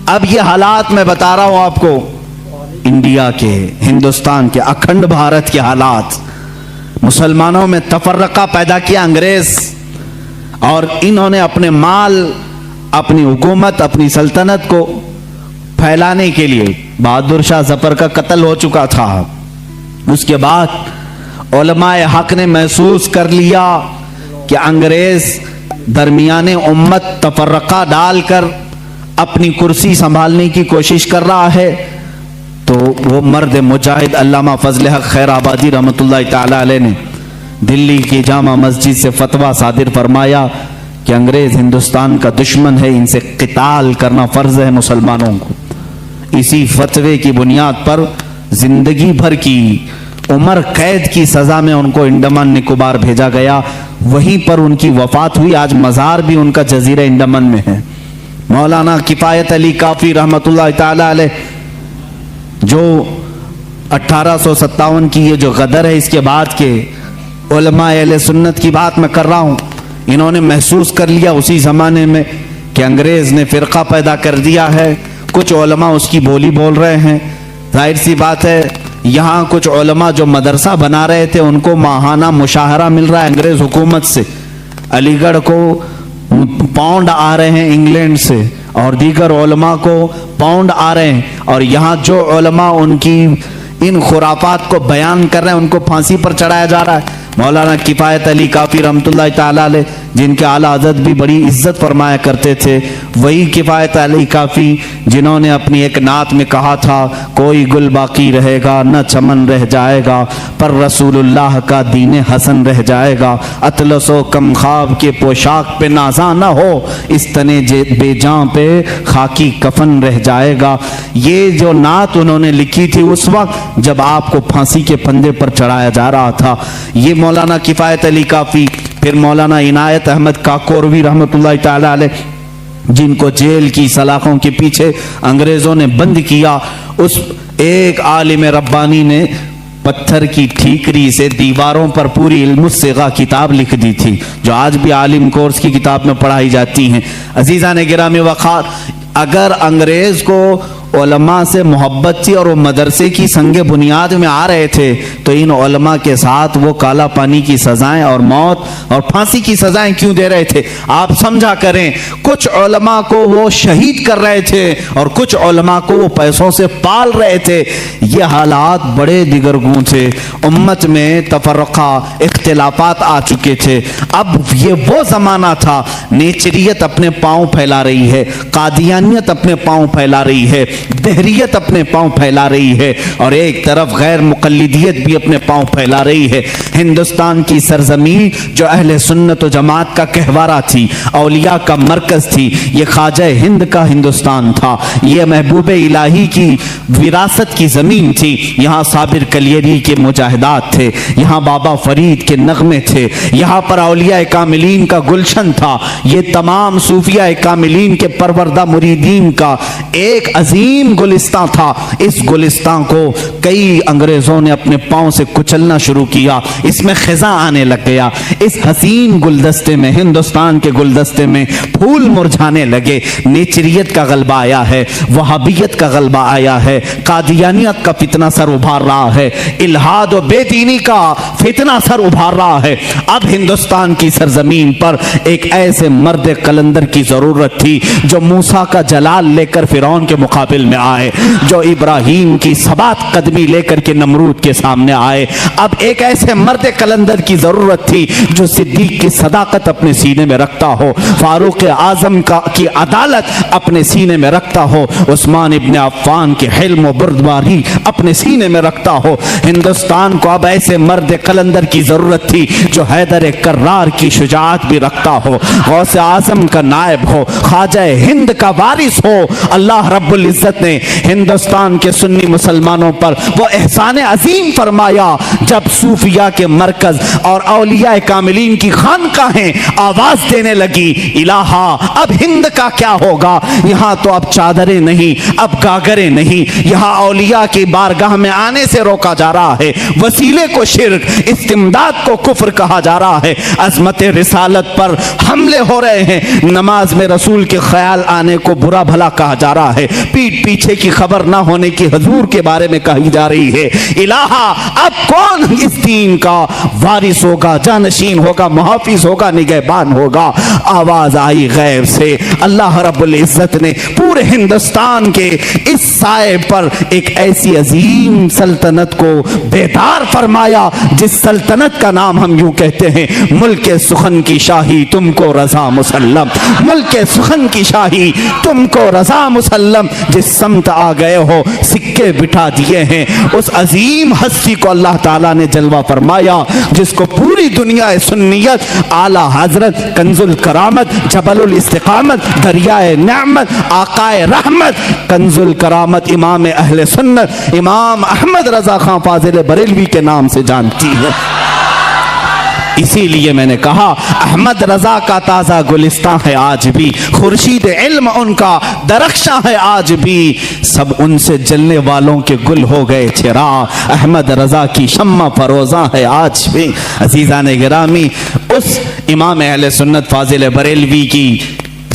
اب یہ حالات میں بتا رہا ہوں آپ کو، انڈیا کے، ہندوستان کے، اکھنڈ بھارت کے حالات، مسلمانوں میں تفرقہ پیدا کیا انگریز، اور انہوں نے اپنے مال، اپنی حکومت، اپنی سلطنت کو پھیلانے کے لیے، بہادر شاہ ظفر کا قتل ہو چکا تھا، اس کے بعد علماء حق نے محسوس کر لیا کہ انگریز درمیان امت تفرقہ ڈال کر اپنی کرسی سنبھالنے کی کوشش کر رہا ہے، تو وہ مرد مجاہد علامہ فضل حق خیر آبادی رحمۃ اللہ تعالی علیہ نے دلی کی جامع مسجد سے فتویٰ صادر فرمایا کہ انگریز ہندوستان کا دشمن ہے، ان سے قتال کرنا فرض ہے مسلمانوں کو۔ اسی فتوے کی بنیاد پر زندگی بھر کی عمر قید کی سزا میں ان کو انڈمان نکوبار بھیجا گیا، وہیں پر ان کی وفات ہوئی۔ آج مزار بھی ان کا جزیرہ انڈمان میں ہے۔ مولانا کفایت علی کافی رحمۃ اللہ تعالی علیہ، جو 1857 کی یہ جو غدر ہے، اس کے بعد کے علماء اہل سنت کی بات میں کر رہا ہوں، انہوں نے محسوس کر لیا اسی زمانے میں کہ انگریز نے فرقہ پیدا کر دیا ہے، کچھ علماء اس کی بولی بول رہے ہیں۔ ظاہر سی بات ہے، یہاں کچھ علماء جو مدرسہ بنا رہے تھے ان کو ماہانہ مشاہرہ مل رہا ہے انگریز حکومت سے، علی گڑھ کو پاؤنڈ آ رہے ہیں انگلینڈ سے، اور دیگر علماء کو پاؤنڈ آ رہے ہیں، اور یہاں جو علماء ان کی ان خرافات کو بیان کر رہے ہیں ان کو پھانسی پر چڑھایا جا رہا ہے۔ مولانا کفایت علی کافی رحمۃ اللہ تعالی علیہ، جن کے اعلیٰ حضرت بھی بڑی عزت فرمایا کرتے تھے، وہی کفایت علی کافی جنہوں نے اپنی ایک نعت میں کہا تھا، کوئی گل باقی رہے گا نہ چمن رہ جائے گا، پر رسول اللہ کا دین حسن رہ جائے گا، اطلس و کم خواب کے پوشاک پہ نازاں نہ ہو، اس تنے بے جاں پہ خاکی کفن رہ جائے گا۔ یہ جو نعت انہوں نے لکھی تھی اس وقت جب آپ کو پھانسی کے پھندے پر چڑھایا جا رہا تھا، یہ مولانا کفایت علی کافی۔ پھر مولانا عنایت احمد کاکوروی رحمۃ اللہ تعالی علیہ، جن کو جیل کی سلاخوں کے پیچھے انگریزوں نے بند کیا، اس ایک عالم ربانی نے پتھر کی ٹھیکری سے دیواروں پر پوری علم الصیغہ کتاب لکھ دی تھی، جو آج بھی عالم کورس کی کتاب میں پڑھائی جاتی ہیں۔ عزیزان گرامی وقار، اگر انگریز کو علماء سے محبت تھی اور وہ مدرسے کی سنگ بنیاد میں آ رہے تھے، تو ان علماء کے ساتھ وہ کالا پانی کی سزائیں اور موت اور پھانسی کی سزائیں کیوں دے رہے تھے؟ آپ سمجھا کریں، کچھ علماء کو وہ شہید کر رہے تھے اور کچھ علماء کو وہ پیسوں سے پال رہے تھے۔ یہ حالات بڑے دیگرگوں تھے، امت میں تفرقہ، اختلافات آ چکے تھے۔ اب یہ وہ زمانہ تھا، نیچریت اپنے پاؤں پھیلا رہی ہے، قادیانیت اپنے پاؤں پھیلا رہی ہے، دہریت اپنے پاؤں پھیلا رہی ہے، اور ایک طرف غیر مقلدیت بھی اپنے پاؤں پھیلا رہی ہے۔ ہندوستان کی سرزمین جو اہل سنت و جماعت کا کہوارہ تھی، اولیاء کا مرکز تھی، یہ خواجہ ہند کا ہندوستان تھا، یہ محبوب الہی کی وراثت کی زمین تھی۔ یہاں صابر کلیری کے مجاہدات تھے، یہاں بابا فرید کے نغمے تھے، یہاں پر اولیاء کاملین کا گلشن تھا، یہ تمام صوفیاء کاملین کے پروردہ مریدین کا ایک عظیم گلستان تھا۔ اس گلستان کو کئی انگریزوں نے اپنے پاؤں سے کچلنا شروع کیا، اس میں خزاں آنے لگ گیا، اس حسین گلدستے میں، ہندوستان کے گلدستے میں پھول مرجھانے لگے۔ نیچریت کا غلبہ آیا ہے، وہابیت کا غلبہ آیا ہے، قادیانیت کا فتنہ سر ابھار رہا ہے، الہاد و بے دینی کا فتنہ سر ابھار رہا ہے۔ اب ہندوستان کی سرزمین پر ایک ایسے مرد قلندر کی ضرورت تھی جو موسیٰ کا جلال لے کر فرعون کے مقابل میں آئے، جو ابراہیم کی ثبات قدمی لے کر کے نمرود کے سامنے آئے۔ اب ایک ایسے مرد قلندر کی ضرورت تھی جو صدیق کی صداقت اپنے سینے میں رکھتا ہو، فاروق اعظم کی عدالت اپنے سینے میں رکھتا ہو، عثمان ابن عفان کے حلم و بردباری اپنے سینے میں رکھتا ہو۔ ہندوستان کو اب ایسے مرد قلندر کی ضرورت تھی جو حیدر کرار کی شجاعت بھی رکھتا ہو، غوث اعظم کا نائب ہو، خواجہ ہند کا وارث ہو، اللہ رب العزت العزت نے ہندوستان کے سنی مسلمانوں پر وہ احسان عظیم فرمایا جب صوفیاء کے مرکز اور اولیاء کاملین کی خانقاہیں آواز دینے لگی الہا اب ہند کا کیا ہوگا، یہاں تو اب چادریں نہیں، اب گاگریں نہیں، یہاں اولیاء کی بارگاہ میں آنے سے روکا جا رہا ہے، وسیلے کو شرک، استمداد کو کفر کہا جا رہا ہے، عظمت رسالت پر حملے ہو رہے ہیں، نماز میں رسول کے خیال آنے کو برا بھلا کہا جا رہا ہے، پیٹ پیچھے کی خبر نہ ہونے کی حضور کے بارے میں کہی جا رہی ہے، الہا اب کون اس دین کا وارث ہوگا، جانشین ہوگا، محافظ ہوگا، نگہبان ہوگا؟ آواز آئی غیب سے، اللہ رب العزت نے پورے ہندوستان کے اس سائے پر ایک ایسی عظیم سلطنت کو بیدار فرمایا جس سلطنت کا نام ہم یوں کہتے ہیں ملک سخن کی شاہی تم کو رضا مسلم، ملک سخن کی شاہی تم کو رضا مسلم، جس سمت آ گئے ہو سکے بٹھا دیے ہیں، اس عظیم ہستی کو اللہ تعالیٰ نے جلوہ فرمایا جس کو پوری دنیا سنیت اعلیٰ حضرت کنز الکرامت، جبل الاستقامت، دریائے نعمت، آقائے رحمت، کنز الکرامت امام اہل سنت امام احمد رضا خان فاضل بریلوی کے نام سے جانتی ہے۔ اسی لیے میں نے کہا احمد رضا کا تازہ گلستان ہے آج بھی، خورشید علم ان کا درخشاں ہے آج بھی، سب ان سے جلنے والوں کے گل ہو گئے چراغ، احمد رضا کی شمع فروزاں ہے آج بھی۔ عزیزان گرامی، اس امام اہل سنت فاضل بریلوی کی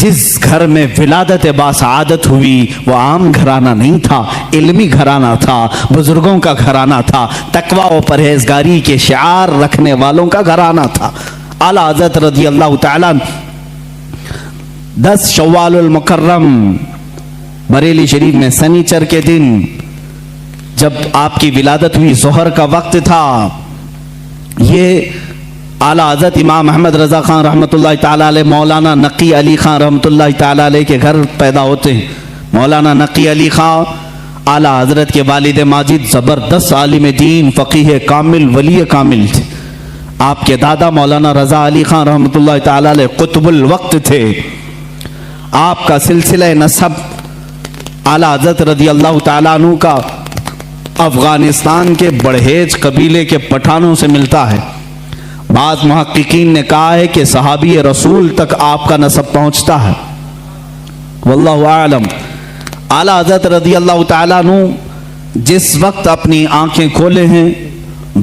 جس گھر میں ولادت باسعادت ہوئی وہ عام گھرانہ نہیں تھا، علمی گھرانہ تھا، بزرگوں کا گھرانہ تھا، تقوی و پرہیزگاری کے شعار رکھنے والوں کا گھرانہ تھا۔ اعلیٰ حضرت رضی اللہ تعالیٰ 10 شوال المکرم بریلی شریف میں سنیچر کے دن جب آپ کی ولادت ہوئی، ظہر کا وقت تھا، یہ اعلیٰ حضرت امام احمد رضا خان رحمۃ اللہ تعالیٰ علیہ مولانا نقی علی خان رحمۃ اللہ تعالیٰ علیہ کے گھر پیدا ہوتے ہیں۔ مولانا نقی علی خان اعلیٰ حضرت کے والد ماجد زبردست عالم دین، فقیہ کامل، ولی کامل تھے۔ آپ کے دادا مولانا رضا علی خان رحمۃ اللہ تعالیٰ علیہ قطب الوقت تھے۔ آپ کا سلسلہ نسب اعلیٰ حضرت رضی اللہ تعالیٰ عنہ کا افغانستان کے بڑھیج قبیلے کے پٹھانوں سے ملتا ہے۔ بعض محققین نے کہا ہے کہ صحابی رسول تک آپ کا نسب پہنچتا ہے، واللہ اعلم۔ اعلیٰ حضرت رضی اللہ تعالیٰ عنہ جس وقت اپنی آنکھیں کھولے ہیں،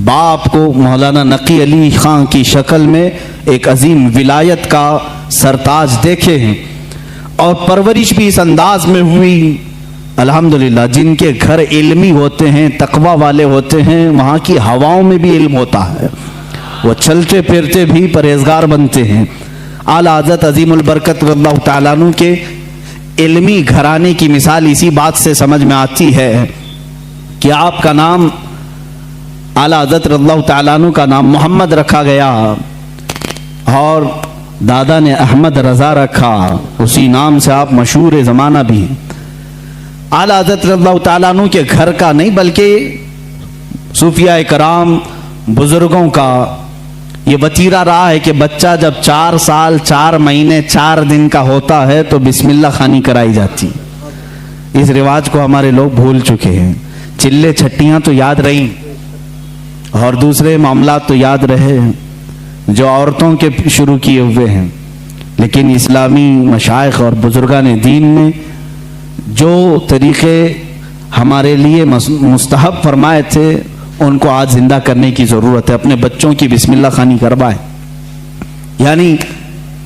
باپ کو مولانا نقی علی خان کی شکل میں ایک عظیم ولایت کا سرتاج دیکھے ہیں، اور پرورش بھی اس انداز میں ہوئی۔ الحمدللہ جن کے گھر علمی ہوتے ہیں، تقوی والے ہوتے ہیں، وہاں کی ہواؤں میں بھی علم ہوتا ہے، وہ چلتے پھرتے بھی پرہیزگار بنتے ہیں۔ اعلیٰ حضرت عظیم البرکت رضی اللہ تعالیٰ عنہ کے علمی گھرانے کی مثال اسی بات سے سمجھ میں آتی ہے کہ آپ کا نام اعلیٰ حضرت رضی اللہ تعالیٰ عنہ کا نام محمد رکھا گیا اور دادا نے احمد رضا رکھا، اسی نام سے آپ مشہور زمانہ بھی ہیں۔ اعلیٰ حضرت رضی اللہ تعالیٰ عنہ کے گھر کا نہیں بلکہ صوفیاء کرام بزرگوں کا یہ وتیرہ رہا ہے کہ بچہ جب 4 سال 4 مہینے 4 دن کا ہوتا ہے تو بسم اللہ خوانی کرائی جاتی۔ اس رواج کو ہمارے لوگ بھول چکے ہیں۔ چلے چھٹیاں تو یاد رہیں اور دوسرے معاملات تو یاد رہے جو عورتوں کے شروع کیے ہوئے ہیں، لیکن اسلامی مشائخ اور بزرگان دین نے جو طریقے ہمارے لیے مستحب فرمائے تھے ان کو آج زندہ کرنے کی ضرورت ہے۔ اپنے بچوں کی بسم اللہ خوانی کروائیں، یعنی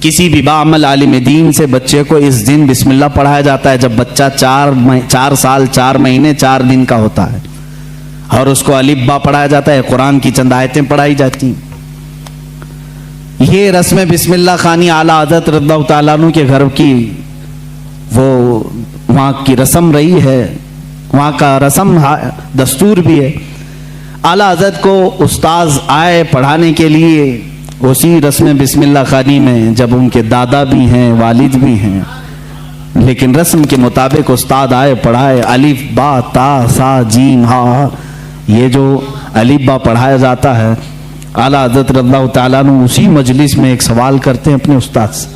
کسی بھی باعمل عالم دین سے بچے کو اس دن بسم اللہ پڑھایا جاتا ہے جب بچہ 4 سال 4 مہینے 4 دن کا ہوتا ہے، اور اس کو الف با پڑھایا جاتا ہے، قرآن کی چند آیتیں پڑھائی جاتی ہیں۔ یہ رسم بسم اللہ خوانی اعلیٰ حضرت رضی اللہ تعالیٰ عنہ کے گھر کی وہ وہاں کی رسم رہی ہے، وہاں کا رسم دستور بھی ہے۔ اعلیٰ حضرت کو استاذ آئے پڑھانے کے لیے اسی رسم بسم اللہ خوانی میں، جب ان کے دادا بھی ہیں والد بھی ہیں، لیکن رسم کے مطابق استاد آئے پڑھائے، الف با تا سا جیم ہا، یہ جو الف با پڑھایا جاتا ہے، اعلیٰ حضرت رضی اللہ تعالیٰ عنہ اسی مجلس میں ایک سوال کرتے ہیں اپنے استاد سے،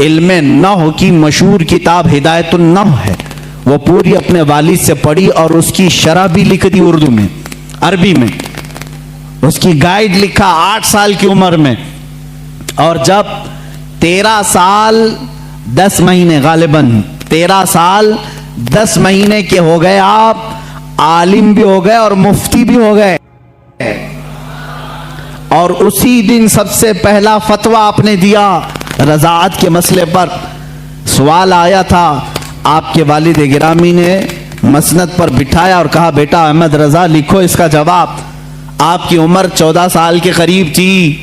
علم نحو کی مشہور کتاب ہدایت النحو ہے، وہ پوری اپنے والد سے پڑھی اور اس کی شرح بھی لکھ دی اردو میں، عربی میں، اس کی گائیڈ لکھا 8 سال کی عمر میں، اور جب 13 سال 10 مہینے غالباً 13 سال 10 مہینے کے ہو گئے، آپ عالم بھی ہو گئے اور مفتی بھی ہو گئے، اور اسی دن سب سے پہلا فتویٰ آپ نے دیا رضاعت کے مسئلے پر۔ سوال آیا تھا، آپ کے والد گرامی نے مسند پر بٹھایا اور کہا بیٹا احمد رضا لکھو اس کا جواب۔ آپ کی عمر 14 سال کے قریب تھی،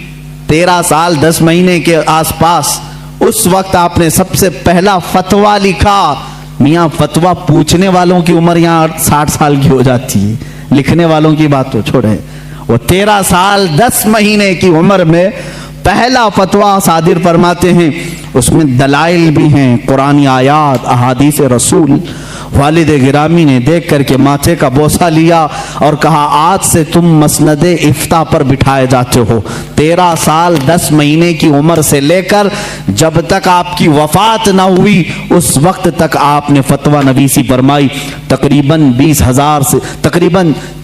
13 سال 10 مہینے کے آس پاس، اس وقت آپ نے سب سے پہلا فتویٰ لکھا۔ میاں فتویٰ پوچھنے والوں کی عمر یہاں 60 سال کی ہو جاتی ہے، لکھنے والوں کی بات تو چھوڑے۔ وہ 13 سال 10 مہینے کی عمر میں پہلا فتویٰ صادر فرماتے ہیں، اس میں دلائل بھی ہیں، قرآنی آیات، احادیث رسول۔ والد گرامی نے دیکھ کر کے ماتھے کا بوسہ لیا اور کہا آج سے تم مسند افتاء پر بٹھائے جاتے ہو۔ 13 سال 10 مہینے کی عمر سے لے کر جب تک آپ کی وفات نہ ہوئی اس وقت تک آپ نے فتویٰ نویسی فرمائی۔ تقریباً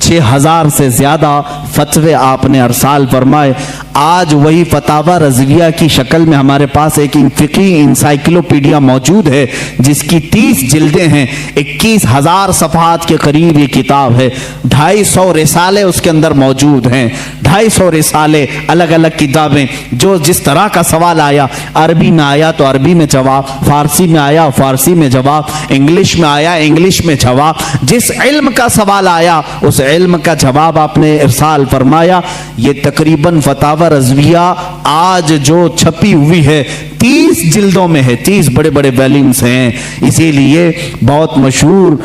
6,000 سے زیادہ فتوے آپ نے ارسال فرمائے۔ آج وہی فتاوی رضویہ کی شکل میں ہمارے پاس ایک فقہی انسائکلوپیڈیا موجود ہے جس کی 30 جلدیں ہیں، 21,000 صفحات کے قریب یہ کتاب ہے، 250 رسالے اس کے اندر موجود ہیں، 250 رسالے، الگ الگ کتابیں، جو جس طرح کا سوال آیا، عربی میں آیا تو عربی میں جواب، فارسی میں آیا فارسی میں جواب، انگلش میں آیا انگلش میں جواب، جس علم کا سوال آیا اس علم کا جواب آپ نے ارسال فرمایا۔ یہ تقریباً فتاوی رضویہ آج جو چھپی ہوئی ہے 30 جلدوں میں ہے، 30 بڑے بڑے ویلیومز ہیں۔ اسی لیے بہت مشہور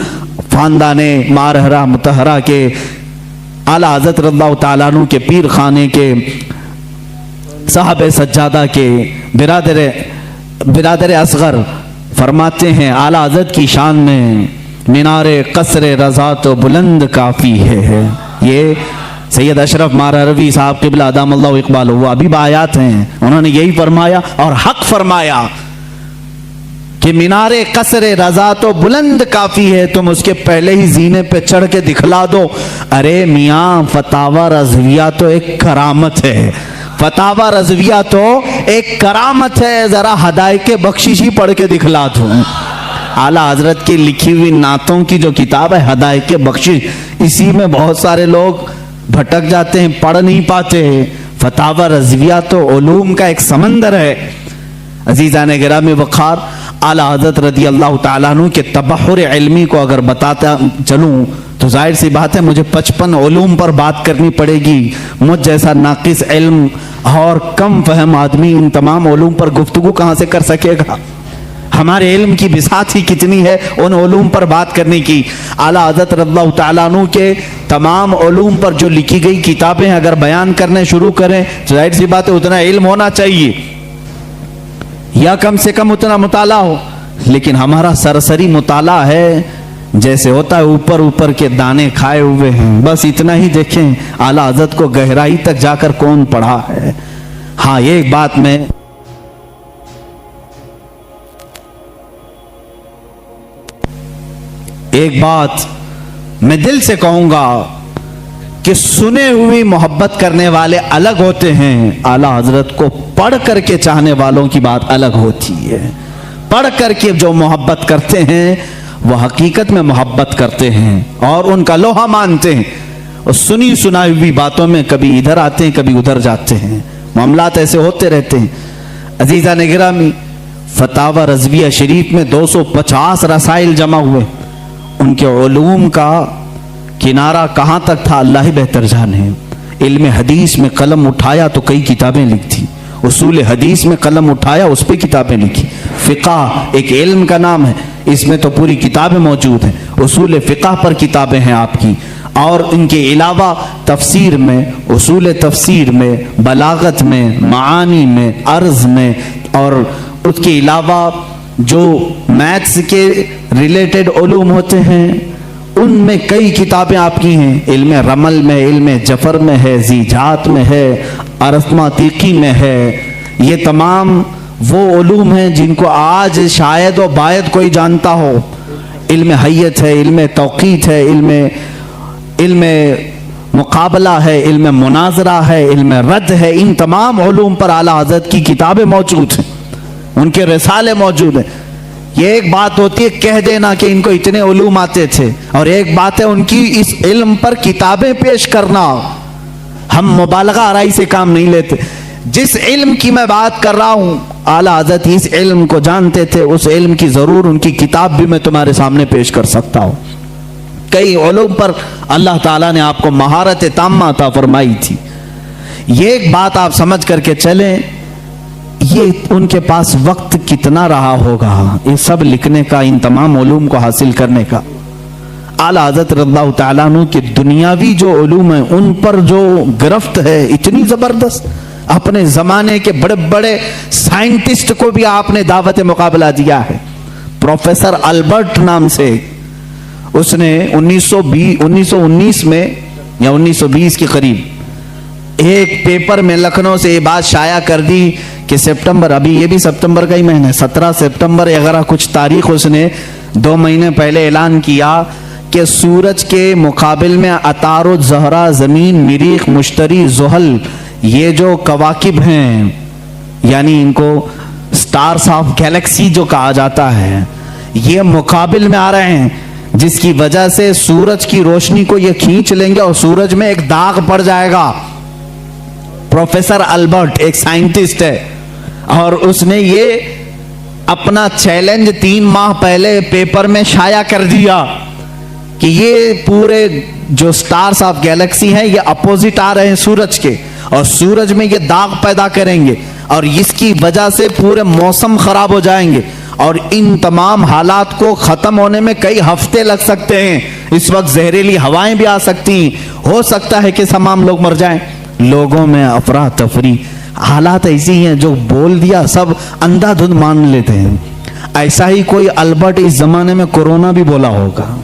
خاندان مارہرہ مطہرہ کے اعلیٰ حضرت رضی اللہ تعالیٰ عنہ کے پیر خانے کے صاحب سجادہ کے برادر اصغر فرماتے ہیں اعلیٰ حضرت کی شان میں مینار قصر رضا تو بلند کافی ہے۔ یہ سید اشرف مارہروی صاحب قبلہ ادام اللہ اقبال وہ ابھی آیات ہیں، انہوں نے یہی فرمایا اور حق فرمایا کہ مینار قصر رضا تو بلند کافی ہے، تم اس کے پہلے ہی زینے پہ چڑھ کے دکھلا دو۔ ارے میاں فتاوی رضویہ تو ایک کرامت ہے، فتاوی رضویہ تو ایک کرامت ہے، ذرا ہدایت بخشش ہی پڑھ کے دکھلا دوں۔ اعلیٰ حضرت کی لکھی ہوئی نعتوں کی جو کتاب ہے ہدایت بخشش، اسی میں بہت سارے لوگ بھٹک جاتے ہیں، پڑھ نہیں پاتے۔ فتاوی رضویہ تو علوم کا ایک سمندر ہے۔ عزیزان گرامی وقار، اعلیٰ حضرت رضی اللہ تعالیٰ عنہ کے تبحر علمی کو اگر بتاتا چلوں تو ظاہر سی بات ہے مجھے 55 علوم پر بات کرنی پڑے گی۔ مجھ جیسا ناقص علم اور کم فہم آدمی ان تمام علوم پر گفتگو کہاں سے کر سکے گا؟ ہمارے علم کی بساط ہی کتنی ہے ان علوم پر بات کرنے کی۔ اعلیٰ حضرت رضی اللہ تعالیٰ عنہ کے تمام علوم پر جو لکھی گئی کتابیں اگر بیان کرنے شروع کریں تو ظاہر سی بات ہے اتنا علم ہونا چاہیے یا کم سے کم اتنا مطالعہ ہو، لیکن ہمارا سرسری مطالعہ ہے جیسے ہوتا ہے اوپر اوپر کے دانے کھائے ہوئے ہیں، بس اتنا ہی دیکھیں۔ اعلیٰ حضرت کو گہرائی تک جا کر کون پڑھا ہے؟ ہاں یہ ایک بات میں دل سے کہوں گا کہ سنے ہوئی محبت کرنے والے الگ ہوتے ہیں، اعلیٰ حضرت کو پڑھ کر کے چاہنے والوں کی بات الگ ہوتی ہے۔ پڑھ کر کے جو محبت کرتے ہیں وہ حقیقت میں محبت کرتے ہیں اور ان کا لوہا مانتے ہیں، اور سنی سنائی ہوئی باتوں میں کبھی ادھر آتے ہیں کبھی ادھر جاتے ہیں، معاملات ایسے ہوتے رہتے ہیں۔ عزیزان گرامی، فتاوی رضویہ شریف میں 250 رسائل جمع ہوئے، ان کے علوم کا کنارہ کہاں تک تھا اللہ ہی بہتر جانے۔ علم حدیث میں قلم اٹھایا تو کئی کتابیں لکھی، اصول حدیث میں قلم اٹھایا اس پہ کتابیں لکھی، فقہ ایک علم کا نام ہے، اس میں تو پوری کتابیں موجود ہیں، اصول فقہ پر کتابیں ہیں آپ کی، اور ان کے علاوہ تفسیر میں، اصول تفسیر میں، بلاغت میں، معانی میں، عرض میں، اور اس کے علاوہ جو میتھس کے ریلیٹڈ علوم ہوتے ہیں ان میں کئی کتابیں آپ کی ہیں، علم رمل میں، علم جفر میں ہے، زیجات میں ہے، ارثماتیقی میں ہے، یہ تمام وہ علوم ہیں جن کو آج شاید و باید کوئی جانتا ہو. علم حیت ہے, علم توقیت ہے, علم مقابلہ ہے, علم مناظرہ ہے, علم رد ہے. ان تمام علوم پر اعلیٰ حضرت کی کتابیں موجود ہیں, ان کے رسالے موجود ہیں. یہ ایک بات ہوتی ہے کہہ دینا کہ ان کو اتنے علوم آتے تھے, اور ایک بات ہے ان کی اس علم پر کتابیں پیش کرنا. ہم مبالغہ آرائی سے کام نہیں لیتے. جس علم کی میں بات کر رہا ہوں اعلیٰ حضرت اس علم کو جانتے تھے, اس علم کی ضرور ان کی کتاب بھی میں تمہارے سامنے پیش کر سکتا ہوں. کئی علوم پر اللہ تعالیٰ نے آپ کو مہارت تامہ عطا فرمائی تھی. یہ ایک بات آپ سمجھ کر کے چلیں, یہ ان کے پاس وقت کتنا رہا ہوگا یہ سب لکھنے کا, ان تمام علوم کو حاصل کرنے کا. اعلیٰ حضرت رضی اللہ تعالیٰ عنہ کے دنیاوی جو علوم ہیں ان پر جو گرفت ہے اتنی زبردست, اپنے زمانے کے بڑے بڑے سائنٹسٹ کو بھی آپ نے دعوت مقابلہ دیا ہے. پروفیسر البرٹ نام سے, اس نے 1919 میں یا 1920 کے قریب ایک پیپر میں لکھنؤ سے یہ بات شائع کر دی کہ سپٹمبر, ابھی یہ بھی سپٹمبر کا ہی مہینہ ہے, 17 سپٹمبر اگر کچھ تاریخ اس نے 2 مہینے پہلے اعلان کیا کہ سورج کے مقابل میں عطارد, زہرہ, زمین, مریخ, مشتری, زحل, یہ جو کواکب ہیں یعنی ان کو سٹارز آف گیلیکسی جو کہا جاتا ہے, یہ مقابل میں آ رہے ہیں, جس کی وجہ سے سورج کی روشنی کو یہ کھینچ لیں گے اور سورج میں ایک داغ پڑ جائے گا. پروفیسر البرٹ ایک سائنٹسٹ ہے, اور اس نے یہ اپنا چیلنج 3 ماہ پہلے پیپر میں شائع کر دیا کہ یہ پورے جو سٹارز آف گیلیکسی ہیں یہ اپوزٹ آ رہے ہیں سورج کے, اور سورج میں یہ داغ پیدا کریں گے, اور اس کی وجہ سے پورے موسم خراب ہو جائیں گے, اور ان تمام حالات کو ختم ہونے میں کئی ہفتے لگ سکتے ہیں. اس وقت زہریلی ہوائیں بھی آ سکتی ہیں, ہو سکتا ہے کہ تمام لوگ مر جائیں. لوگوں میں افراتفری, حالات ایسی ہیں جو بول دیا سب اندھا دھند مان لیتے ہیں. ایسا ہی کوئی البرٹ اس زمانے میں کورونا بھی بولا ہوگا.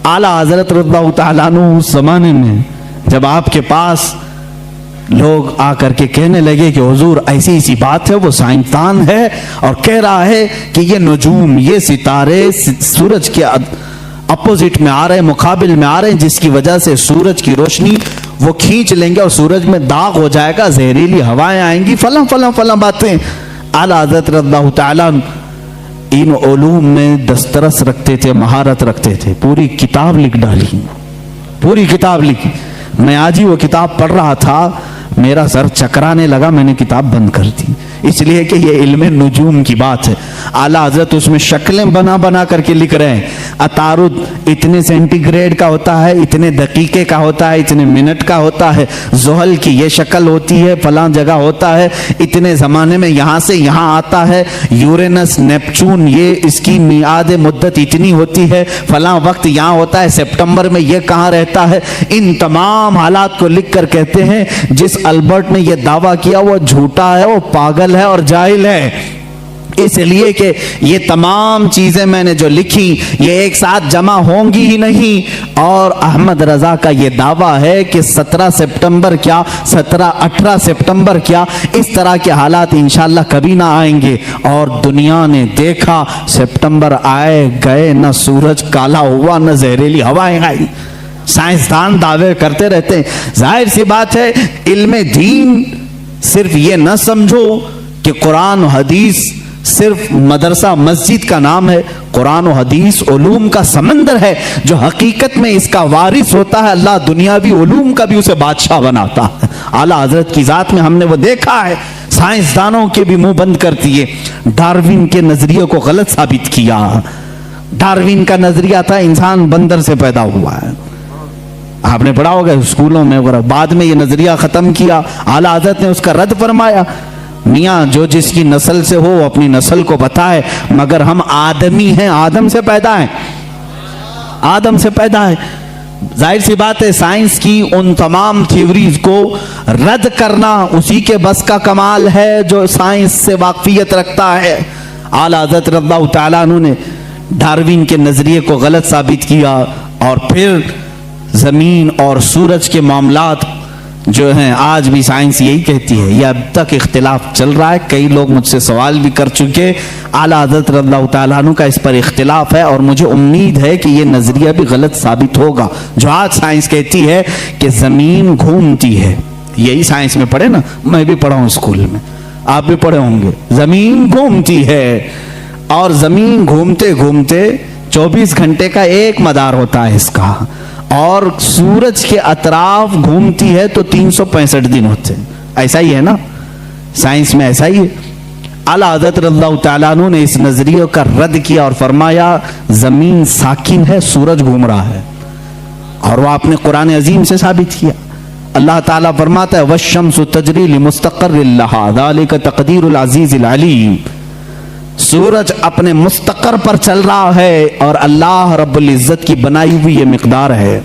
اعلیٰ حضرت رضی اللہ تعالیٰ عنہ اس زمانے میں جب آپ کے پاس لوگ آ کر کے کہنے لگے کہ حضور ایسی ایسی بات ہے, وہ سائنسدان ہے اور کہہ رہا ہے کہ یہ نجوم, یہ ستارے سورج کے اپوزٹ میں آ رہے ہیں, مقابل میں آ رہے ہیں, جس کی وجہ سے سورج کی روشنی وہ کھینچ لیں گے اور سورج میں داغ ہو جائے گا, زہریلی ہوائیں آئیں گی, فلاں فلاں فلاں باتیں. اعلیٰ حضرت رضی اللہ تعالیٰ ان علوم میں دسترس رکھتے تھے, مہارت رکھتے تھے. پوری کتاب لکھ ڈالی, پوری کتاب لکھی. میں آج ہی وہ کتاب پڑھ رہا تھا, میرا سر چکرانے لگا, میں نے کتاب بند کر دی, اس لیے کہ یہ علم نجوم کی بات ہے. اعلیٰ حضرت اس میں شکلیں بنا بنا کر کے لکھ رہے ہیں. عطارد اتنے سینٹی گریڈ کا ہوتا ہے, اتنے دقیقے کا ہوتا ہے, اتنے منٹ کا ہوتا ہے. زحل کی یہ شکل ہوتی ہے, فلاں جگہ ہوتا ہے, اتنے زمانے میں یہاں سے یہاں آتا ہے. یورینس, نیپچون, یہ اس کی میعاد مدت اتنی ہوتی ہے, فلاں وقت یہاں ہوتا ہے, سپٹمبر میں یہ کہاں رہتا ہے. ان تمام حالات کو لکھ کر کہتے ہیں جس البرٹ نے یہ دعویٰ کیا وہ جھوٹا ہے, وہ پاگل ہے اور جاہل ہے. اس لیے کہ یہ تمام چیزیں میں نے جو لکھی یہ ایک ساتھ جمع ہوں گی ہی نہیں. اور احمد رضا کا یہ دعویٰ ہے کہ 17 سپٹمبر کیا, 17-18 سپٹمبر کیا, اس طرح کے حالات انشاءاللہ کبھی نہ آئیں گے. اور دنیا نے دیکھا, سپٹمبر آئے گئے, نہ سورج کالا ہوا, نہ زہریلی ہوائیں آئی. سائنسدان دعوے کرتے رہتے ہیں. ظاہر سی بات ہے علم دین صرف یہ نہ سمجھو کہ قرآن و حدیث صرف مدرسہ مسجد کا نام ہے. قرآن و حدیث علوم کا سمندر ہے جو حقیقت میں اس کا وارث ہوتا ہے. اللہ دنیاوی علوم کا بھی اسے بادشاہ بناتا ہے. اعلیٰ حضرت کی ذات میں ہم نے وہ دیکھا ہے. سائنسدانوں کے بھی منہ بند کر دیے. ڈاروین کے نظریے کو غلط ثابت کیا. ڈاروین کا نظریہ تھا انسان بندر سے پیدا ہوا ہے, آپ نے پڑھا ہوگا اسکولوں میں وغیرہ. بعد میں یہ نظریہ ختم کیا, اعلیٰ حضرت نے اس کا رد فرمایا. میاں جو جس کی نسل سے ہو وہ اپنی نسل کو بتائے, مگر ہم آدمی ہیں, آدم سے پیدا ہیں, آدم سے پیدا ہے. ظاہر سی بات ہے سائنس کی ان تمام تھیوریز کو رد کرنا اسی کے بس کا کمال ہے جو سائنس سے واقفیت رکھتا ہے. اعلیٰ حضرت رضی اللہ تعالیٰ عنہ نے ڈاروین کے نظریے کو غلط ثابت کیا, اور پھر زمین اور سورج کے معاملات جو ہیں آج بھی سائنس یہی کہتی ہے. یہ اب تک اختلاف چل رہا ہے. کئی لوگ مجھ سے سوال بھی کر چکے. اعلیٰ حضرت رضی اللہ تعالیٰ عنہ کا اس پر اختلاف ہے اور مجھے امید ہے کہ یہ نظریہ بھی غلط ثابت ہوگا. جو آج سائنس کہتی ہے کہ زمین گھومتی ہے, یہی سائنس میں پڑھے نا, میں بھی پڑھا ہوں اسکول میں, آپ بھی پڑھے ہوں گے. زمین گھومتی ہے اور زمین گھومتے گھومتے 24 گھنٹے کا ایک مدار ہوتا ہے اس کا, اور سورج کے اطراف گھومتی ہے تو 365 دن ہوتے ہیں. ایسا ہی ہے نا, سائنس میں ایسا ہی ہے. اعلیٰ حضرت رضی اللہ تعالیٰ عنہ نے اس نظریے کا رد کیا اور فرمایا زمین ساکن ہے, سورج گھوم رہا ہے, اور وہ آپ نے قرآن عظیم سے ثابت کیا. اللہ تعالیٰ فرماتا ہے والشمس تجری لمستقر لہا ذلک تقدیر العزیز العلیم. سورج اپنے مستقر پر چل رہا ہے اور اللہ رب العزت کی بنائی ہوئی یہ مقدار ہے.